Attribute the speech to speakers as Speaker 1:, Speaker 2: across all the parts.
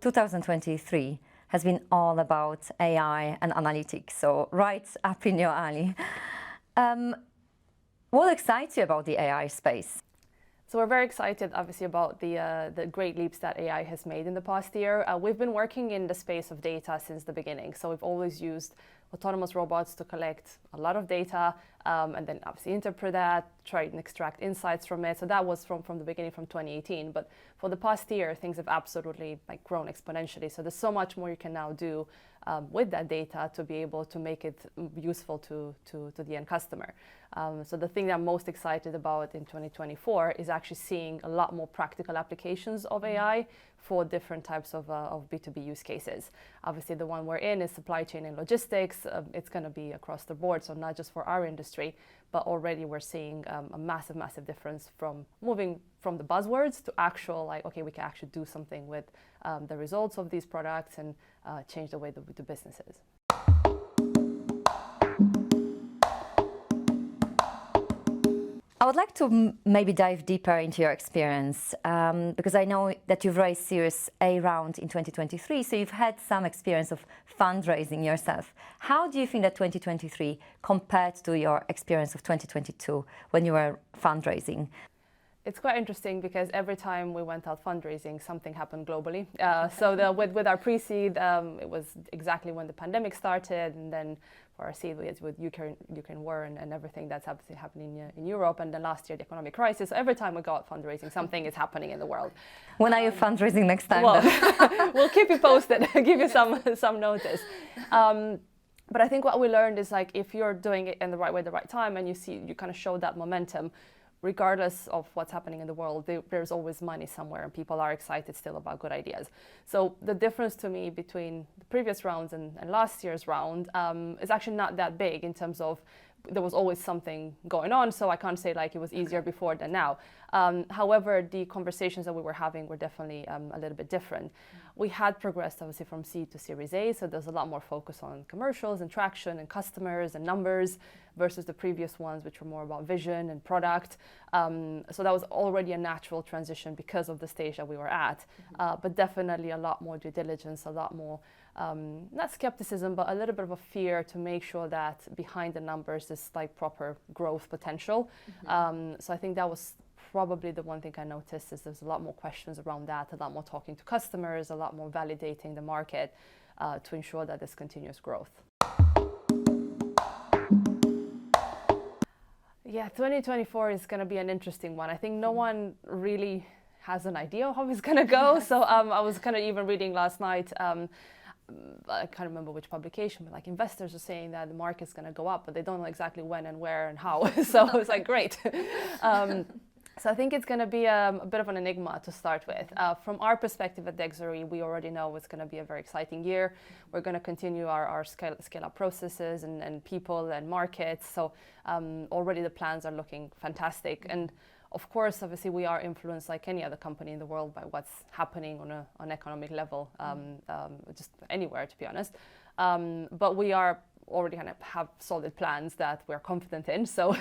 Speaker 1: 2023 has been all about AI and analytics, so right up in your alley. What excites you about the AI space?
Speaker 2: So we're very excited, obviously, about the great leaps that AI has made in the past year. We've been working in the space of data since the beginning. So we've always used autonomous robots to collect a lot of data and then obviously interpret that, try and extract insights from it. So that was from the beginning, from 2018. But for the past year, things have absolutely grown exponentially. So there's so much more you can now do with that data to be able to make it useful to the end customer. So the thing that I'm most excited about in 2024 is actually seeing a lot more practical applications of AI for different types of B2B use cases. Obviously, the one we're in is supply chain and logistics. It's going to be across the board, so not just for our industry, but already we're seeing a massive, massive difference from moving from the buzzwords to actual, okay, we can actually do something with the results of these products and change the way that we do businesses.
Speaker 1: I would like to maybe dive deeper into your experience because I know that you've raised Series A round in 2023, so you've had some experience of fundraising yourself. How do you think that 2023 compared to your experience of 2022 when you were fundraising?
Speaker 2: It's quite interesting because every time we went out fundraising, something happened globally. With our pre-seed, it was exactly when the pandemic started, and then for our seed, it's with Ukraine war and everything that's happening in Europe, and then last year the economic crisis. So every time we go out fundraising, something is happening in the world.
Speaker 1: When are you fundraising next time?
Speaker 2: Well, we'll keep you posted, give you some notice. But I think what we learned is if you're doing it in the right way, the right time, and you kind of show that momentum, regardless of what's happening in the world, there's always money somewhere and people are excited still about good ideas. So the difference to me between the previous rounds and last year's round is actually not that big in terms of there was always something going on, so I can't say it was easier before than now. However, the conversations that we were having were definitely a little bit different. We had progressed obviously from seed to Series A, so there's a lot more focus on commercials and traction and customers and numbers versus the previous ones, which were more about vision and product. So that was already a natural transition because of the stage that we were at, but definitely a lot more due diligence, a lot more not skepticism, but a little bit of a fear to make sure that behind the numbers is proper growth potential. So I think that was probably the one thing I noticed is there's a lot more questions around that, a lot more talking to customers, a lot more validating the market to ensure that there's continuous growth. Yeah, 2024 is going to be an interesting one. I think no one really has an idea of how it's going to go. So I was kind of even reading last night, I can't remember which publication, but investors are saying that the market's going to go up, but they don't know exactly when and where and how. So it's great. So I think it's going to be a bit of an enigma to start with. From our perspective at Dexory, we already know it's going to be a very exciting year. We're going to continue our scale-up processes and people and markets. So already the plans are looking fantastic. And of course, obviously, we are influenced like any other company in the world by what's happening on an economic level, just anywhere, to be honest. But we are already kind of have solid plans that we're confident in. So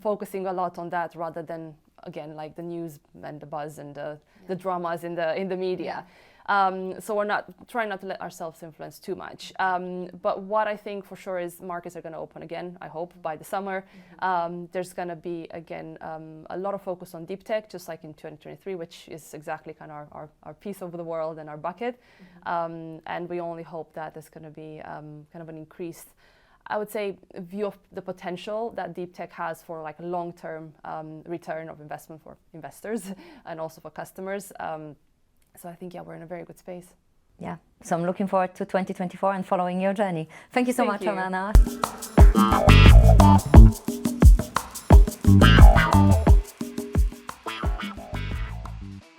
Speaker 2: focusing a lot on that rather than, again, the news and the buzz and the dramas in the media. So we're trying not to let ourselves influence too much. But what I think for sure is markets are going to open again, I hope, by the summer. There's going to be, again, a lot of focus on deep tech, just like in 2023, which is exactly kind of our piece of the world and our bucket. And we only hope that there's going to be kind of an increased, I would say, view of the potential that deep tech has for a long-term return of investment for investors and also for customers. So I think, we're in a very good space.
Speaker 1: Yeah, so I'm looking forward to 2024 and following your journey. Thank you so much, Oana.